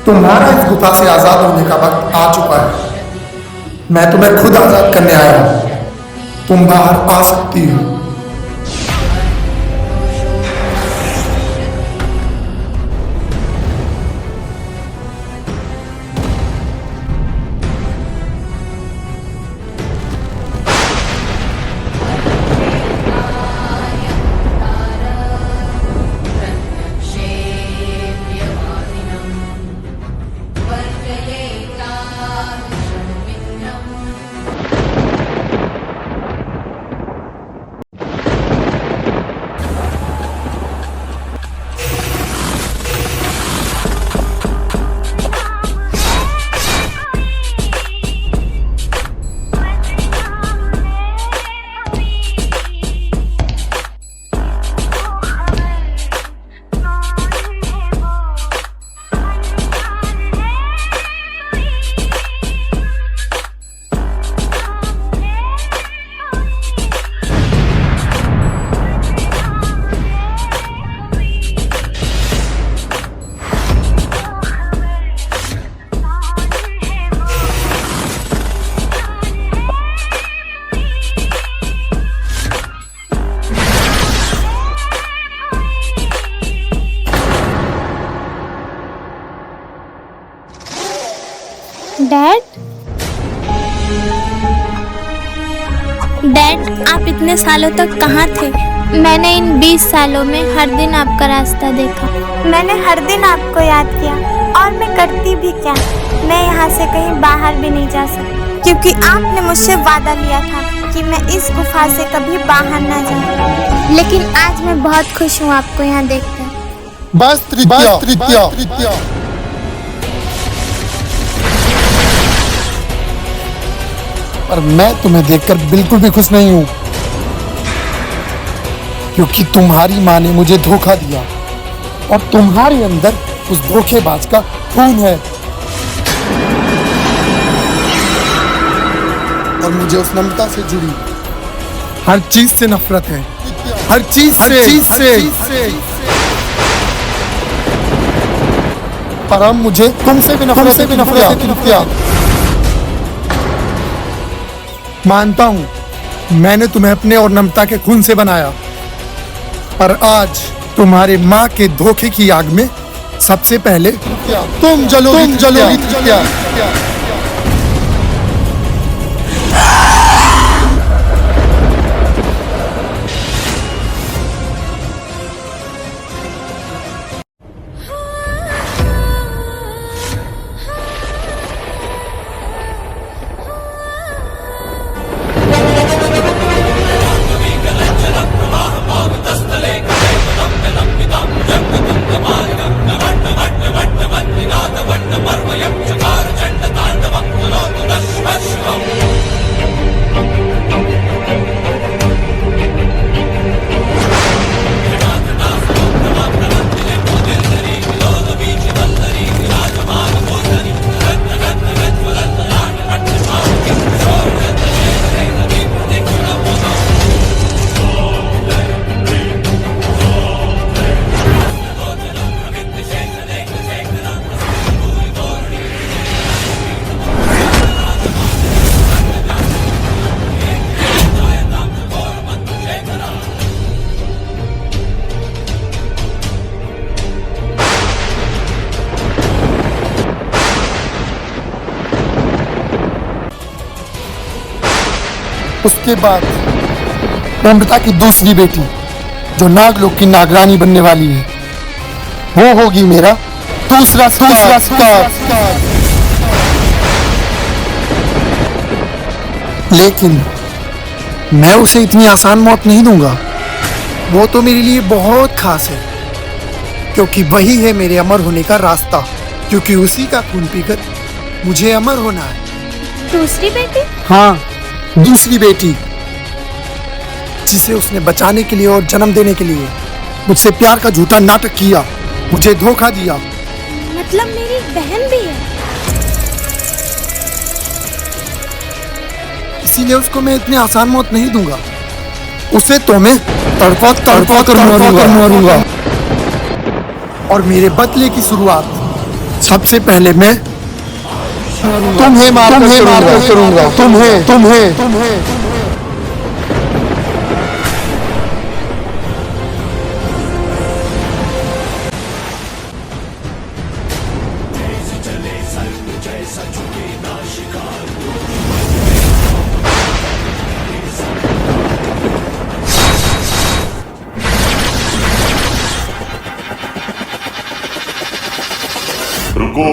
तुम्हारा इस गुफा से आजाद होने का वक्त आ चुका है। मैं तुम्हें खुद आजाद करने आया हूं। तुम बाहर आ सकती हो। डैड? डैड, आप इतने सालों तक कहाँ थे? मैंने इन 20 सालों में हर दिन आपका रास्ता देखा। मैंने हर दिन आपको याद किया और मैं करती भी क्या, मैं यहाँ से कहीं बाहर भी नहीं जा सकती क्योंकि आपने मुझसे वादा लिया था कि मैं इस गुफा से कभी बाहर ना जाऊँ। लेकिन आज मैं बहुत खुश हूँ आपको यहाँ देखकर। बस तृतीया। पर मैं तुम्हें देखकर बिल्कुल भी खुश नहीं हूँ क्योंकि तुम्हारी माँ ने मुझे धोखा दिया और तुम्हारे अंदर उस धोखेबाज का खून है और मुझे उस नम्रता से जुड़ी हर चीज से नफरत है, हर चीज से। पर अब मुझे तुमसे भी नफरत है। मानता हूं मैंने तुम्हें अपने और नम्रता के खून से बनाया, पर आज तुम्हारे माँ के धोखे की आग में सबसे पहले तुम जलोगी। उसके बाद नम्रता की दूसरी बेटी जो नागलोक की नागरानी बनने वाली है, वो होगी मेरा दूसरा स्टार। लेकिन मैं उसे इतनी आसान मौत नहीं दूंगा। वो तो मेरे लिए बहुत खास है क्योंकि वही है मेरे अमर होने का रास्ता, क्योंकि उसी का खून पीकर मुझे अमर होना है। दूसरी बेटी? हाँ, दूसरी बेटी जिसे उसने बचाने के लिए और जन्म देने के लिए मुझसे प्यार का झूठा नाटक किया, मुझे धोखा दिया। मतलब मेरी बहन भी है? इसीलिए उसको मैं इतनी आसान मौत नहीं दूंगा। उसे तो मैं तड़पा कर मारूंगा। और मेरे बदले की शुरुआत सबसे पहले मैं तुम्हें मार करूंगा। तुम्हें। रुको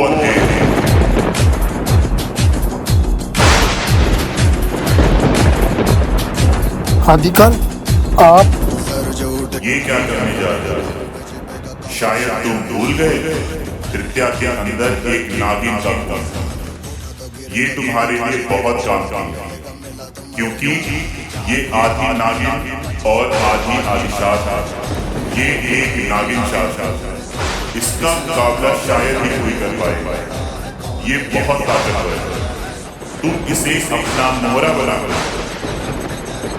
आदिकाल, आप ये क्या करने जा रहे हो? शायद तुम भूल गए तृतीया के अंदर एक नागिन का खून था। ये तुम्हारे लिए बहुत काम की, क्योंकि ये आधी नागिन और आधी आदिशात है। ये एक नागिन शात है। इसका मुकाबला शायद ही कोई कर पाए। ये बहुत ताकतवर है। तुम इसे अपना मोहरा बनाकर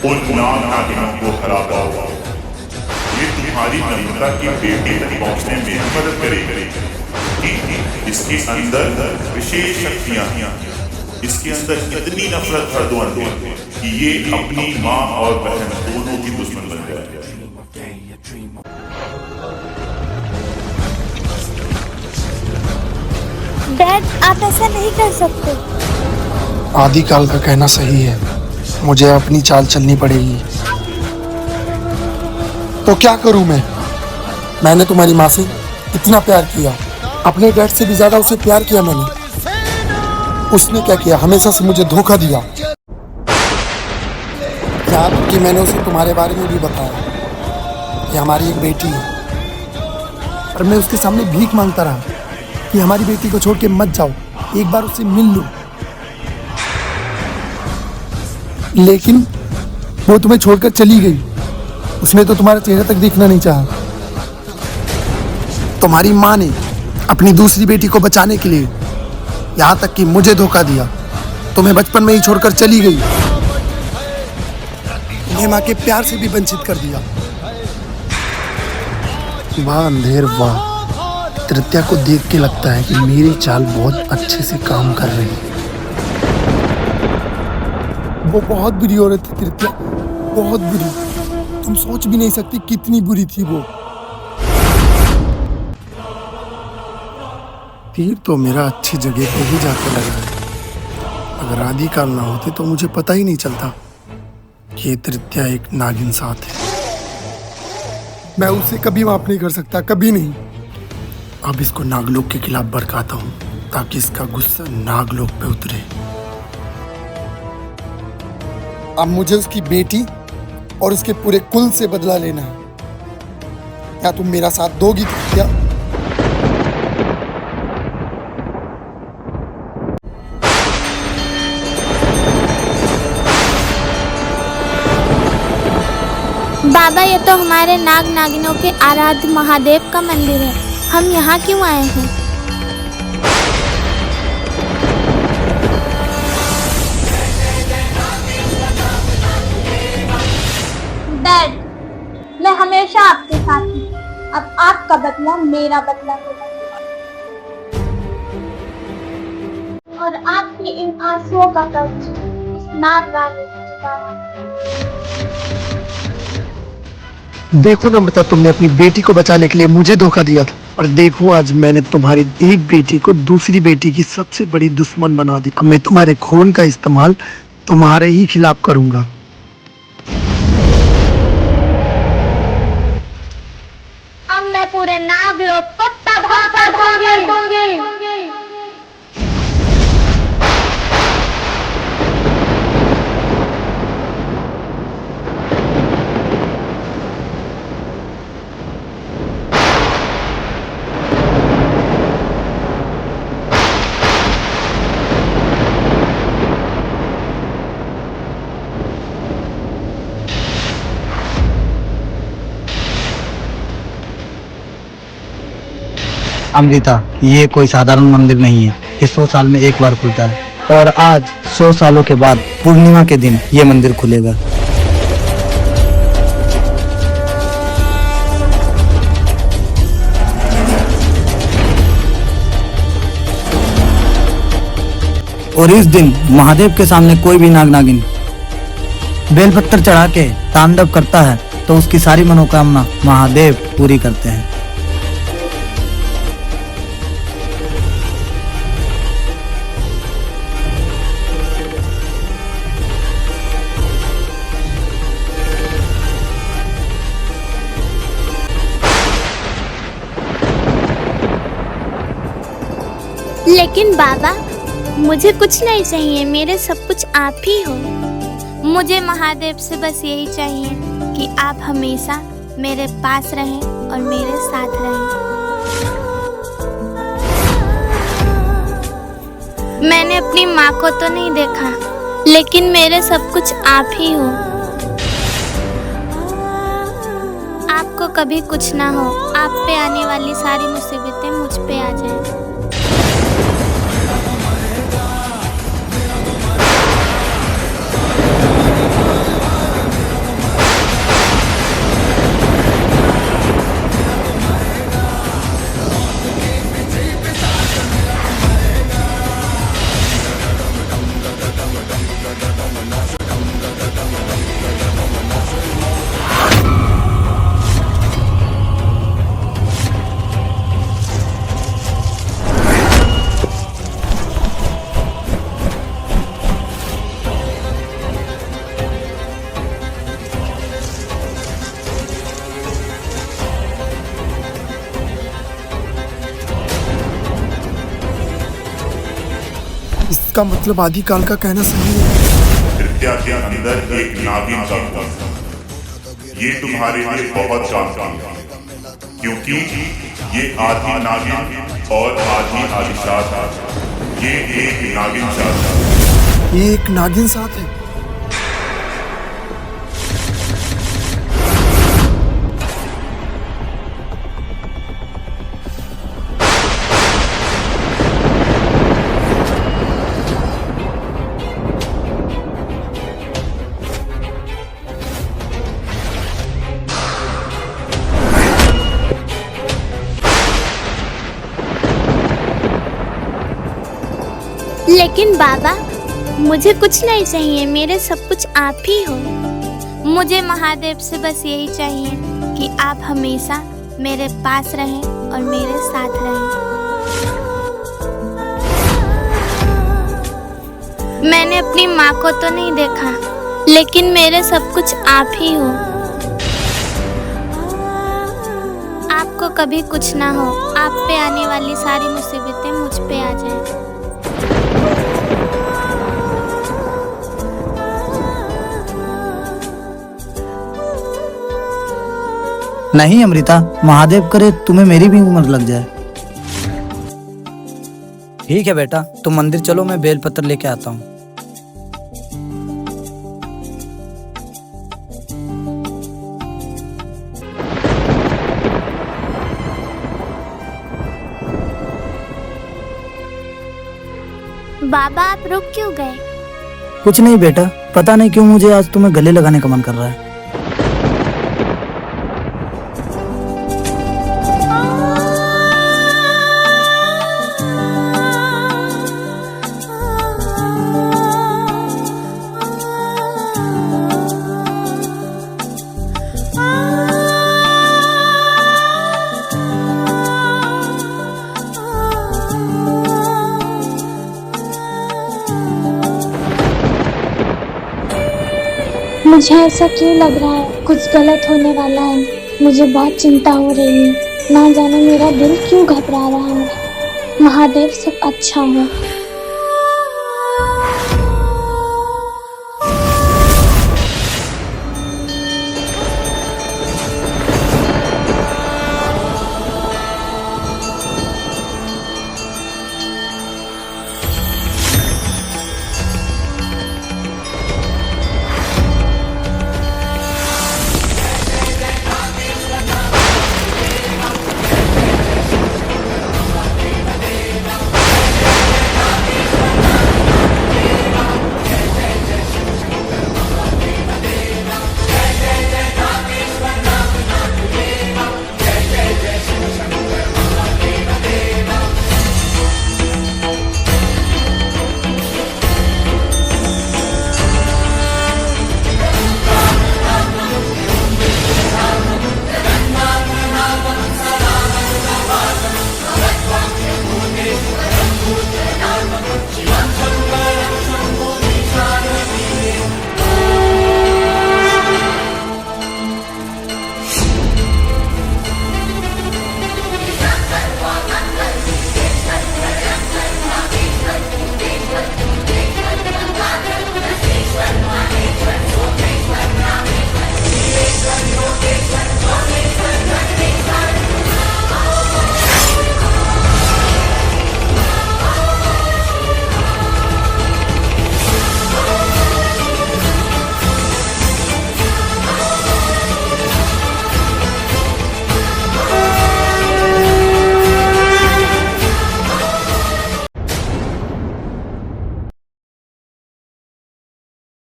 उन नागिनों को हरा पाओ। ये तुम्हारी नम्रता की बेटी तक पहुंचने में मदद करेगी कि इसके अंदर विशेष शक्तियां, इसके अंदर इतनी नफरत भर दो कि ये अपनी माँ और बहन दोनों की दुश्मन बन जाए। डैड, आप ऐसा नहीं कर सकते। आदिकाल का कहना सही है, मुझे अपनी चाल चलनी पड़ेगी। तो क्या करूं मैं? मैंने तुम्हारी माँ से इतना प्यार किया, अपने डैड से भी ज्यादा उसे प्यार किया मैंने। उसने क्या किया? हमेशा से मुझे धोखा दिया। याद कि मैंने उसे तुम्हारे बारे में भी बताया कि हमारी एक बेटी है, और मैं उसके सामने भीख मांगता रहा कि हमारी बेटी को छोड़ के मत जाओ, एक बार उससे मिल लो। लेकिन वो तुम्हें छोड़कर चली गई। उसने तो तुम्हारा चेहरा तक देखना नहीं चाहा। तुम्हारी माँ ने अपनी दूसरी बेटी को बचाने के लिए यहाँ तक कि मुझे धोखा दिया, तुम्हें बचपन में ही छोड़कर चली गई, तुम्हें माँ के प्यार से भी वंचित कर दिया। वाह अंधेर वाह, तृतीया को देख के लगता है कि मेरी चाल बहुत अच्छे से काम कर रही है। वो बहुत बुरी औरत थी तृतीया, बहुत बुरी। तुम सोच भी नहीं सकती कितनी बुरी थी वो। तीर तो मेरा अच्छी जगह पे ही जाके लगा है। अगर आदिकाल ना होते तो मुझे पता ही नहीं चलता कि ये तृतीया एक नागिन साथ है। मैं उसे कभी माफ नहीं कर सकता, कभी नहीं। अब इसको नागलोक के खिलाफ भड़काता हूँ ताकि इसका गुस्सा नागलोक पे उतरे। अब मुझे उसकी बेटी और उसके पूरे कुल से बदला लेना है। क्या तुम मेरा साथ दोगी क्या? बाबा, ये तो हमारे नाग नागिनों के आराध्य महादेव का मंदिर है। हम यहाँ क्यों आए हैं? डैड, मैं हमेशा आपके साथ हूँ। अब आपका बदला मेरा बदला होगा, और आपके इन आंसुओं का कर्ज इस नाग रानी को चुकाना। देखो नम्रता, तुमने अपनी बेटी को बचाने के लिए मुझे धोखा दिया था, और देखो आज मैंने तुम्हारी एक बेटी को दूसरी बेटी की सबसे बड़ी दुश्मन बना दी। अब मैं तुम्हारे खून का इस्तेमाल तुम्हारे ही खिलाफ करूंगा। अब मैं पूरे नागलोक को तबाह कर दूंगी। अमृता, ये कोई साधारण मंदिर नहीं है। ये 100 साल में एक बार खुलता है, और आज 100 सालों के बाद पूर्णिमा के दिन ये मंदिर खुलेगा। और इस दिन महादेव के सामने कोई भी नाग नागिन बेलपत्तर चढ़ा के तांडव करता है तो उसकी सारी मनोकामना महादेव पूरी करते हैं। लेकिन बाबा, मुझे कुछ नहीं चाहिए, मेरे सब कुछ आप ही हो। मुझे महादेव से बस यही चाहिए कि आप हमेशा मेरे पास रहें और मेरे साथ रहें। मैंने अपनी माँ को तो नहीं देखा, लेकिन मेरे सब कुछ आप ही हो। आपको कभी कुछ ना हो, आप पे आने वाली सारी मुसीबतें मुझ पे आ जाएं। इसका मतलब आदिकाल का कहना सही है। विद्या के अंदर एक नागिन का खून है। ये तुम्हारे लिए बहुत काम का है, क्योंकि ये आधी नागिन और आधी आदिशात है। ये एक नागिन साथ है। ये एक नागिन साथ है। लेकिन बाबा, मुझे कुछ नहीं चाहिए, मेरे सब कुछ आप ही हो। मुझे महादेव से बस यही चाहिए कि आप हमेशा मेरे पास रहें और मेरे साथ रहें। मैंने अपनी माँ को तो नहीं देखा, लेकिन मेरे सब कुछ आप ही हो। आपको कभी कुछ ना हो, आप पे आने वाली सारी मुसीबतें मुझ पे आ जाएं। नहीं अमृता, महादेव करे तुम्हें मेरी भी उम्र लग जाए। ठीक है बेटा, तुम मंदिर चलो, मैं बेलपत्र लेके आता हूँ। बाबा, आप रुक क्यों गए? कुछ नहीं बेटा, पता नहीं क्यों मुझे आज तुम्हें गले लगाने का मन कर रहा है। मुझे ऐसा क्यों लग रहा है? कुछ गलत होने वाला है। मुझे बहुत चिंता हो रही है। ना जाने मेरा दिल क्यों घबरा रहा है। महादेव सब अच्छा हो।